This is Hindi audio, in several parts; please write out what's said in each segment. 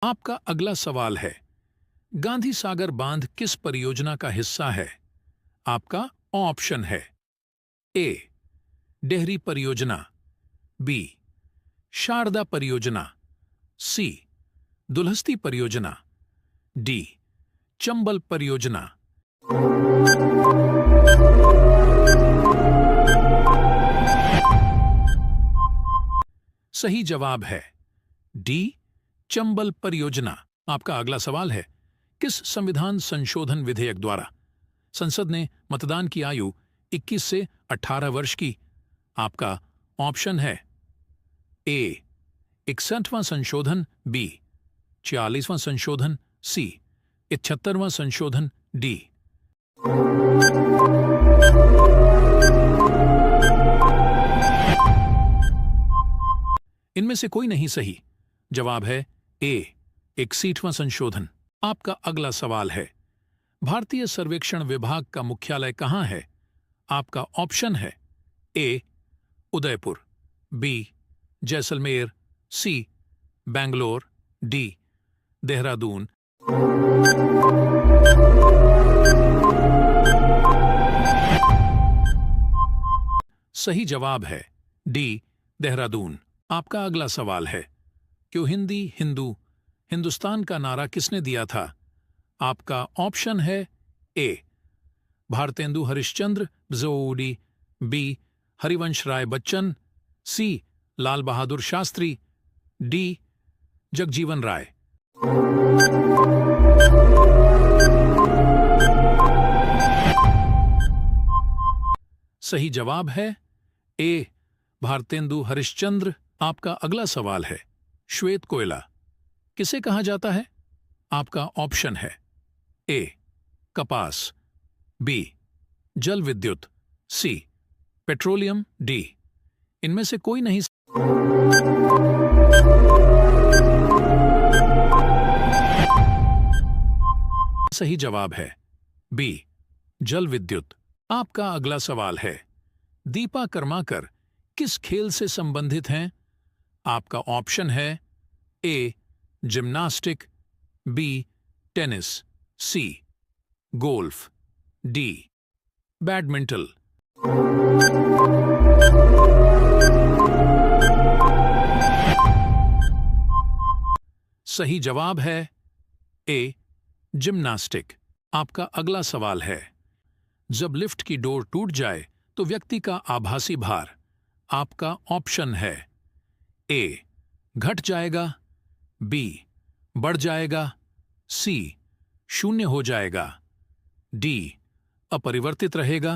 आपका अगला सवाल है, गांधी सागर बांध किस परियोजना का हिस्सा है? आपका ऑप्शन है ए डेहरी परियोजना, बी शारदा परियोजना, सी दुल्हस्ती परियोजना, डी चंबल परियोजना। सही जवाब है डी चंबल परियोजना। आपका अगला सवाल है, किस संविधान संशोधन विधेयक द्वारा संसद ने मतदान की आयु 21 से 18 वर्ष की? आपका ऑप्शन है ए 61वां संशोधन, बी 46वां संशोधन, सी 71वां संशोधन, डी। इनमें से कोई नहीं सही। जवाब है ए 61वां संशोधन। आपका अगला सवाल है, भारतीय सर्वेक्षण विभाग का मुख्यालय कहां है? आपका ऑप्शन है ए उदयपुर, बी जैसलमेर, सी बेंगलोर, डी देहरादून। सही जवाब है डी देहरादून। आपका अगला सवाल है, क्यों हिंदी हिंदू हिंदुस्तान का नारा किसने दिया था? आपका ऑप्शन है ए भारतेंदु हरिश्चंद्र बजोडी, बी हरिवंश राय बच्चन, सी लाल बहादुर शास्त्री, डी जगजीवन राय। सही जवाब है ए भारतेंदु हरिश्चंद्र। आपका अगला सवाल है, श्वेत कोयला किसे कहा जाता है? आपका ऑप्शन है ए कपास, बी जल विद्युत, सी पेट्रोलियम, डी इनमें से कोई नहीं। सही जवाब है बी जल विद्युत। आपका अगला सवाल है, दीपा कर्माकर किस खेल से संबंधित हैं? आपका ऑप्शन है ए जिम्नास्टिक, बी टेनिस, सी गोल्फ, डी बैडमिंटन। सही जवाब है ए जिम्नास्टिक। आपका अगला सवाल है, जब लिफ्ट की डोर टूट जाए तो व्यक्ति का आभासी भार, आपका ऑप्शन है ए घट जाएगा, बी बढ़ जाएगा, सी शून्य हो जाएगा, डी अपरिवर्तित रहेगा।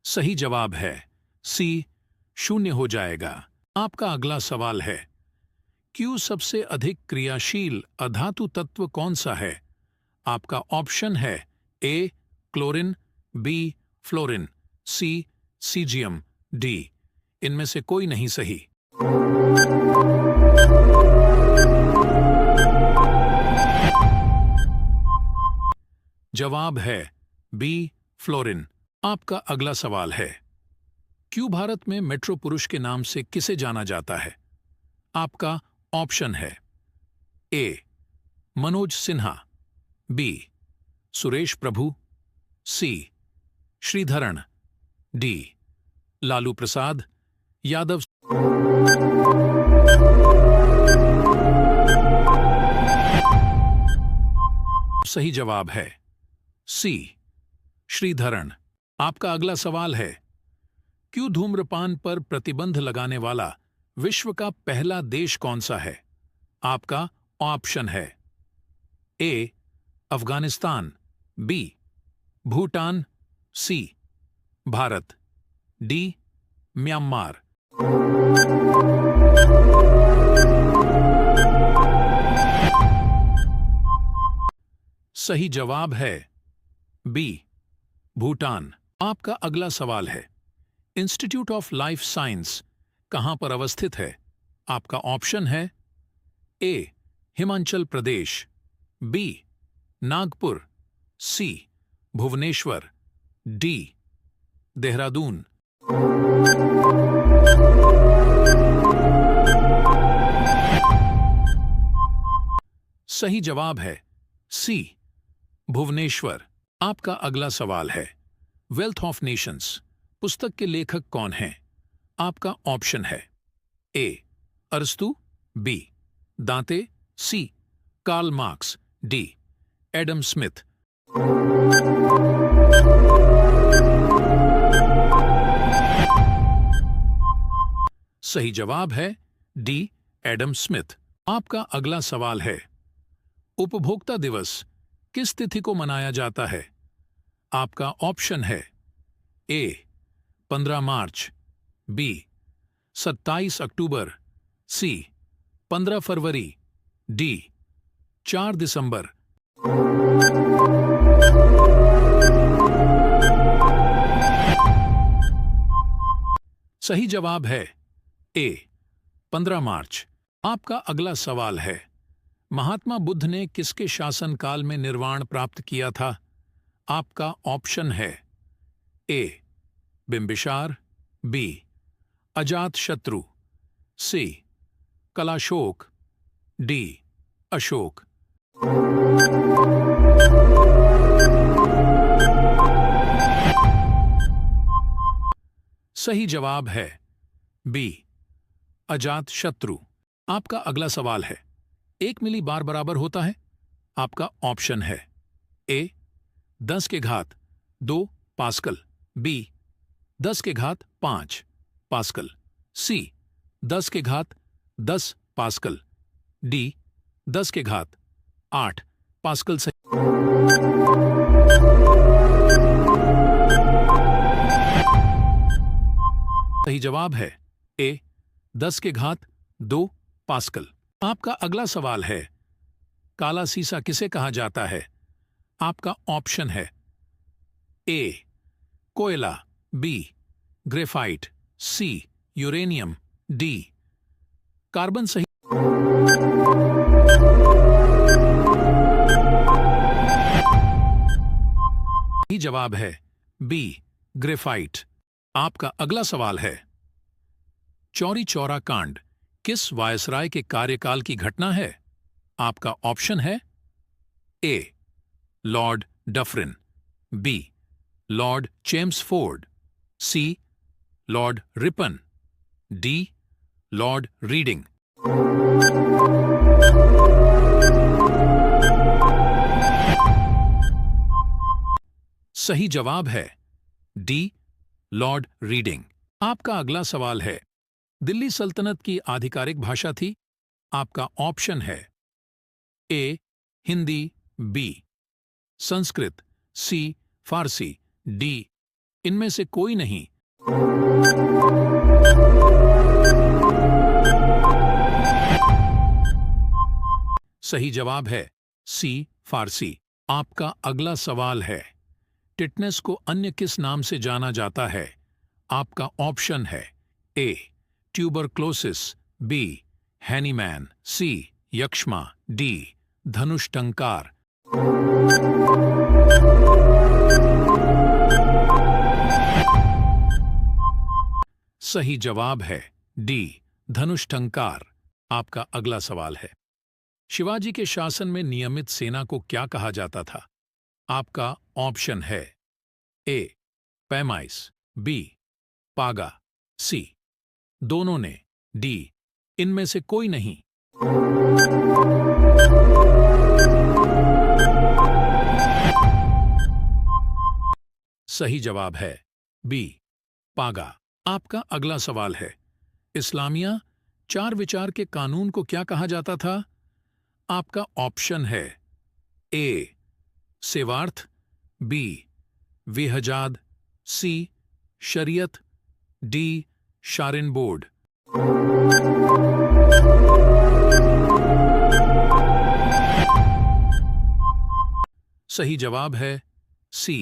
सही जवाब है सी शून्य हो जाएगा। आपका अगला सवाल है, क्यों सबसे अधिक क्रियाशील अधातु तत्व कौन सा है? आपका ऑप्शन है ए क्लोरीन, बी फ्लोरीन, सी सीजियम, डी इनमें से कोई नहीं सही। जवाब है बी फ्लोरीन। आपका अगला सवाल है, क्यों भारत में मेट्रो पुरुष के नाम से किसे जाना जाता है? आपका ऑप्शन है ए मनोज सिन्हा, बी सुरेश प्रभु, सी श्रीधरण, डी लालू प्रसाद यादव। सही जवाब है सी श्रीधरण। आपका अगला सवाल है, क्यों धूम्रपान पर प्रतिबंध लगाने वाला विश्व का पहला देश कौन सा है? आपका ऑप्शन है ए अफगानिस्तान, बी भूटान, सी भारत, डी म्यांमार। सही जवाब है बी भूटान। आपका अगला सवाल है, इंस्टीट्यूट ऑफ लाइफ साइंस कहां पर अवस्थित है? आपका ऑप्शन है ए हिमाचल प्रदेश, बी नागपुर, सी भुवनेश्वर, डी देहरादून। सही जवाब है सी, भुवनेश्वर। आपका अगला सवाल है, वेल्थ ऑफ नेशंस पुस्तक के लेखक कौन हैं? आपका ऑप्शन है ए अरस्तु, B Dante, C Karl Marx, D Adam Smith. सही जवाब है डी एडम स्मिथ। आपका अगला सवाल है, उपभोक्ता दिवस किस तिथि को मनाया जाता है? आपका ऑप्शन है ए 15 मार्च, बी 27 अक्टूबर, सी 15 फरवरी, डी 4 दिसंबर। सही जवाब है ए 15 मार्च। आपका अगला सवाल है, महात्मा बुद्ध ने किसके शासनकाल में निर्वाण प्राप्त किया था? आपका ऑप्शन है ए बिंबिसार, बी अजातशत्रु, सी कलाशोक, डी अशोक। सही जवाब है बी अजातशत्रु। आपका अगला सवाल है, 1 मिली बार बराबर होता है? आपका ऑप्शन है ए 10 के घात 2 पास्कल, बी 10 के घात 5 पास्कल, सी 10 के घात 10 पास्कल, डी 10 के घात 8 पास्कल। सही जवाब है ए 10 के घात 2 पास्कल। आपका अगला सवाल है, काला सीसा किसे कहा जाता है? आपका ऑप्शन है ए कोयला, बी ग्रेफाइट, सी यूरेनियम, डी कार्बन। सही जवाब है बी ग्रेफाइट। आपका अगला सवाल है, चौरी चौरा कांड किस वायसराय के कार्यकाल की घटना है? आपका ऑप्शन है A Lord Dufferin, B Lord Chelmsford, C Lord Ripon, D Lord Reading. सही जवाब है डी लॉर्ड रीडिंग। आपका अगला सवाल है, दिल्ली सल्तनत की आधिकारिक भाषा थी? आपका ऑप्शन है ए हिंदी, बी संस्कृत, सी फारसी, डी इनमें से कोई नहीं। सही जवाब है सी फारसी। आपका अगला सवाल है, टिटनेस को अन्य किस नाम से जाना जाता है? आपका ऑप्शन है ए ट्यूबरक्लोसिस, बी हैनीमैन, सी यक्ष्मा, डी धनुष टंकार। सही जवाब है डी धनुष टंकार। आपका अगला सवाल है, शिवाजी के शासन में नियमित सेना को क्या कहा जाता था? आपका ऑप्शन है ए पैमाइस, बी पागा, सी दोनों ने, डी इनमें से कोई नहीं। सही जवाब है बी पागा। आपका अगला सवाल है, इस्लामिया 4 विचार के कानून को क्या कहा जाता था? आपका ऑप्शन है ए सेवार्थ, बी विहजाद, सी शरीयत, डी शारिन बोर्ड। सही जवाब है सी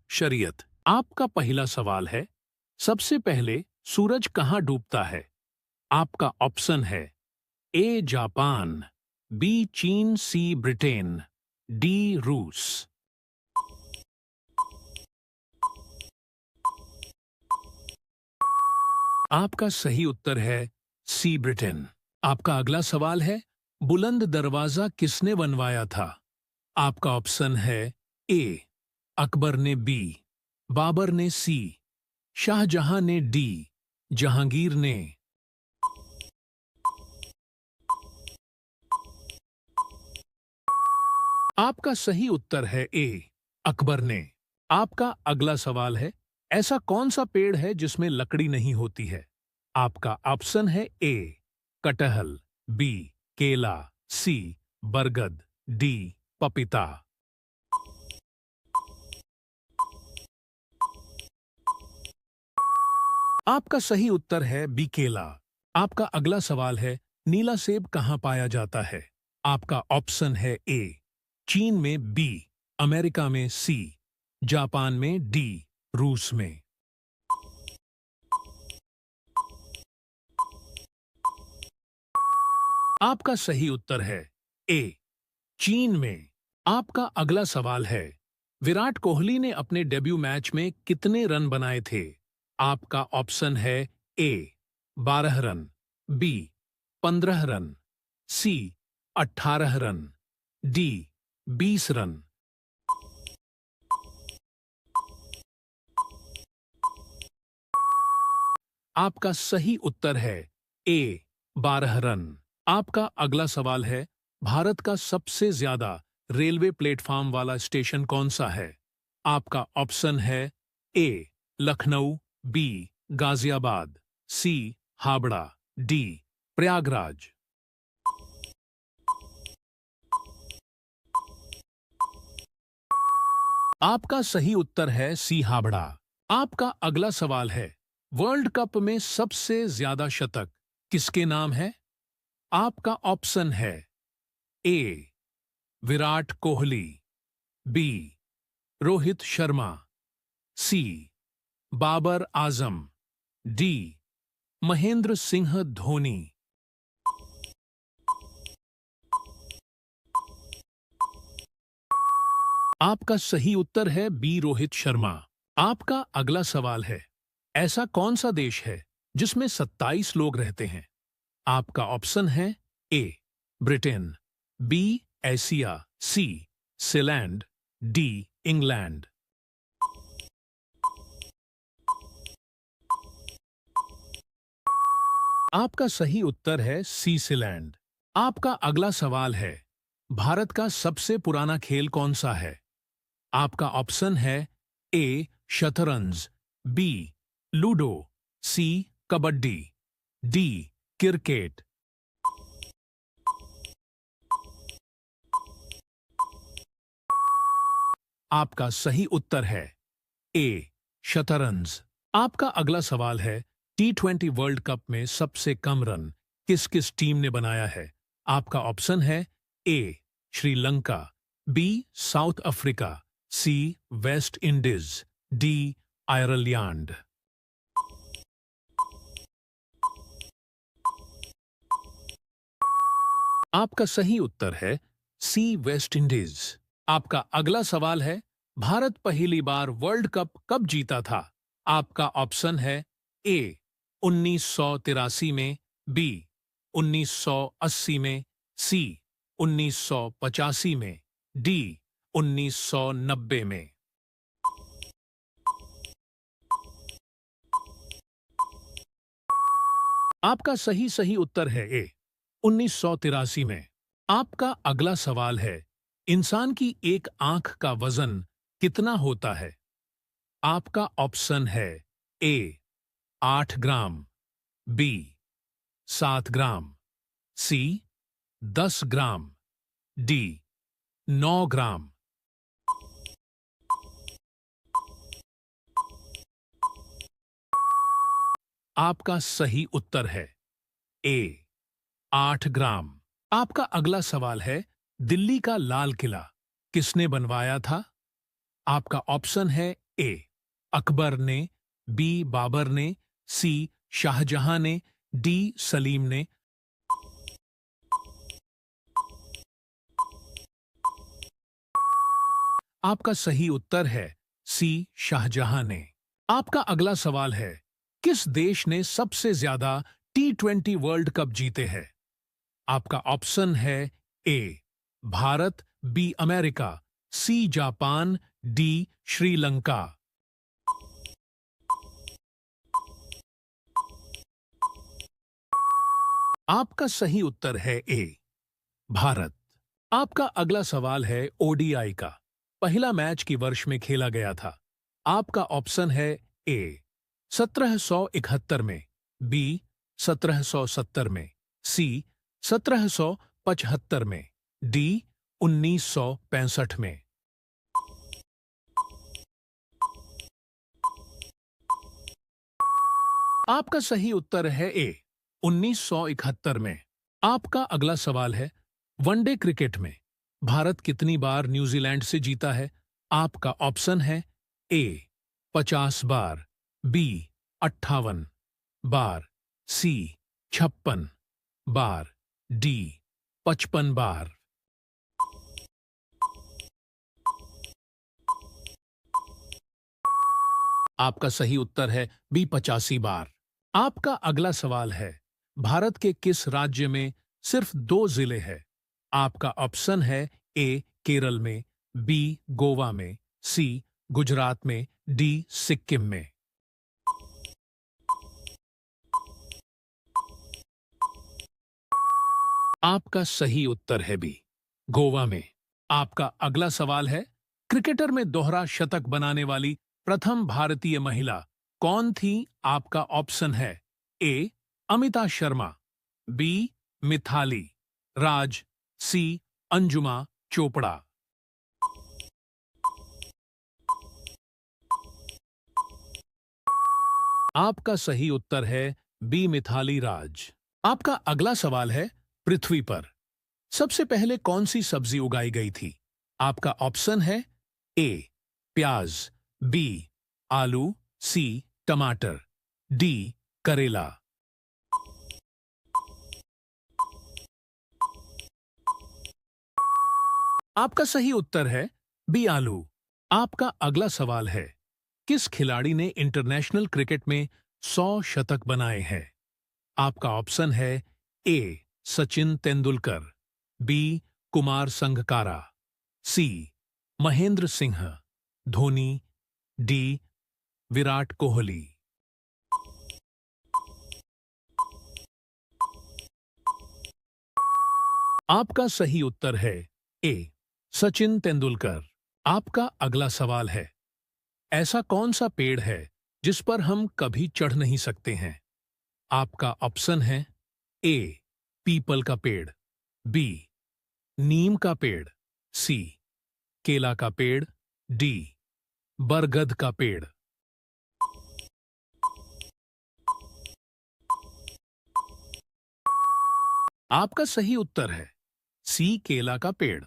शरीयत। आपका पहला सवाल है, सबसे पहले सूरज कहाँ डूबता है? आपका ऑप्शन है ए जापान, बी चीन, सी ब्रिटेन, डी रूस। आपका सही उत्तर है सी ब्रिटेन। आपका अगला सवाल है, बुलंद दरवाजा किसने बनवाया था? आपका ऑप्शन है ए अकबर ने, बी बाबर ने, सी शाहजहां ने, डी जहांगीर ने। आपका सही उत्तर है ए अकबर ने। आपका अगला सवाल है, ऐसा कौन सा पेड़ है जिसमें लकड़ी नहीं होती है? आपका ऑप्शन है ए कटहल, बी केला, सी बरगद, डी पपीता। आपका सही उत्तर है बी केला। आपका अगला सवाल है, नीला सेब कहाँ पाया जाता है? आपका ऑप्शन है ए चीन में, बी अमेरिका में, सी जापान में, डी रूस में। आपका सही उत्तर है ए चीन में। आपका अगला सवाल है, विराट कोहली ने अपने डेब्यू मैच में कितने रन बनाए थे? आपका ऑप्शन है ए 12 रन, बी 15 रन, सी 18 रन, डी 20 रन। आपका सही उत्तर है ए 12 रन। आपका अगला सवाल है, भारत का सबसे ज्यादा रेलवे प्लेटफॉर्म वाला स्टेशन कौन सा है? आपका ऑप्शन है ए लखनऊ, बी गाजियाबाद, सी हावड़ा, डी प्रयागराज। आपका सही उत्तर है सी हावड़ा। आपका अगला सवाल है, वर्ल्ड कप में सबसे ज्यादा शतक किसके नाम है? आपका ऑप्शन है ए विराट कोहली, बी रोहित शर्मा, सी बाबर आजम, डी महेंद्र सिंह धोनी। आपका सही उत्तर है बी रोहित शर्मा। आपका अगला सवाल है, ऐसा कौन सा देश है जिसमें 27 लोग रहते हैं? आपका ऑप्शन है ए ब्रिटेन, बी एशिया, सी सीलैंड, डी इंग्लैंड। आपका सही उत्तर है सी सीलैंड। आपका अगला सवाल है, भारत का सबसे पुराना खेल कौन सा है? आपका ऑप्शन है ए शतरंज, बी लूडो, सी कबड्डी, डी क्रिकेट। आपका सही उत्तर है ए शतरंज। आपका अगला सवाल है, T20 वर्ल्ड कप में सबसे कम रन किस किस टीम ने बनाया है? आपका ऑप्शन है ए श्रीलंका, बी साउथ अफ्रीका, सी वेस्ट इंडीज, डी आयरलैंड। आपका सही उत्तर है सी वेस्ट इंडीज। आपका अगला सवाल है, भारत पहली बार वर्ल्ड कप कब जीता था? आपका ऑप्शन है ए 1983 में, बी 1980 में, सी 1985 में, डी 1990 में। आपका सही उत्तर है ए 1983 में। आपका अगला सवाल है, इंसान की एक आंख का वजन कितना होता है? आपका ऑप्शन है ए 8 ग्राम, बी 7 ग्राम, सी 10 ग्राम, डी 9 ग्राम। आपका सही उत्तर है ए 8 ग्राम। आपका अगला सवाल है, दिल्ली का लाल किला किसने बनवाया था? आपका ऑप्शन है ए अकबर ने, बी बाबर ने, सी शाहजहां ने, डी सलीम ने। आपका सही उत्तर है सी शाहजहां ने। आपका अगला सवाल है, किस देश ने सबसे ज्यादा T20 वर्ल्ड कप जीते हैं? आपका ऑप्शन है A Bharat, B America, C Japan, D Sri Lanka. आपका सही उत्तर है ए भारत। आपका अगला सवाल है ओडीआई का। पहला मैच की वर्ष में खेला गया था। आपका ऑप्शन है ए 1771 में, बी 1770 में, सी 1775 में, डी 1965 में। आपका सही उत्तर है ए 1971 में। आपका अगला सवाल है वनडे क्रिकेट में भारत कितनी बार न्यूजीलैंड से जीता है? आपका ऑप्शन है ए 50 बार, बी 58 बार, सी 56 बार, डी 55 बार। आपका सही उत्तर है बी 85 बार। आपका अगला सवाल है भारत के किस राज्य में सिर्फ 2 जिले हैं? आपका ऑप्शन है ए केरल में, बी गोवा में, सी गुजरात में, डी सिक्किम में। आपका सही उत्तर है बी गोवा में। आपका अगला सवाल है क्रिकेटर में दोहरा शतक बनाने वाली प्रथम भारतीय महिला कौन थी? आपका ऑप्शन है ए अमिता शर्मा, बी मिथाली राज, सी अंजुमा चोपड़ा। आपका सही उत्तर है बी मिथाली राज। आपका अगला सवाल है पृथ्वी पर सबसे पहले कौन सी सब्जी उगाई गई थी? आपका ऑप्शन है ए प्याज, बी आलू, सी टमाटर, डी करेला। आपका सही उत्तर है बी आलू। आपका अगला सवाल है किस खिलाड़ी ने इंटरनेशनल क्रिकेट में 100 शतक बनाए हैं? आपका ऑप्शन है ए सचिन तेंदुलकर, बी कुमार संगकारा, सी महेंद्र सिंह धोनी, डी विराट कोहली। आपका सही उत्तर है ए सचिन तेंदुलकर। आपका अगला सवाल है ऐसा कौन सा पेड़ है जिस पर हम कभी चढ़ नहीं सकते हैं? आपका ऑप्शन है ए पीपल का पेड़, बी नीम का पेड़, सी केला का पेड़, डी बरगद का पेड़। आपका सही उत्तर है सी केला का पेड़।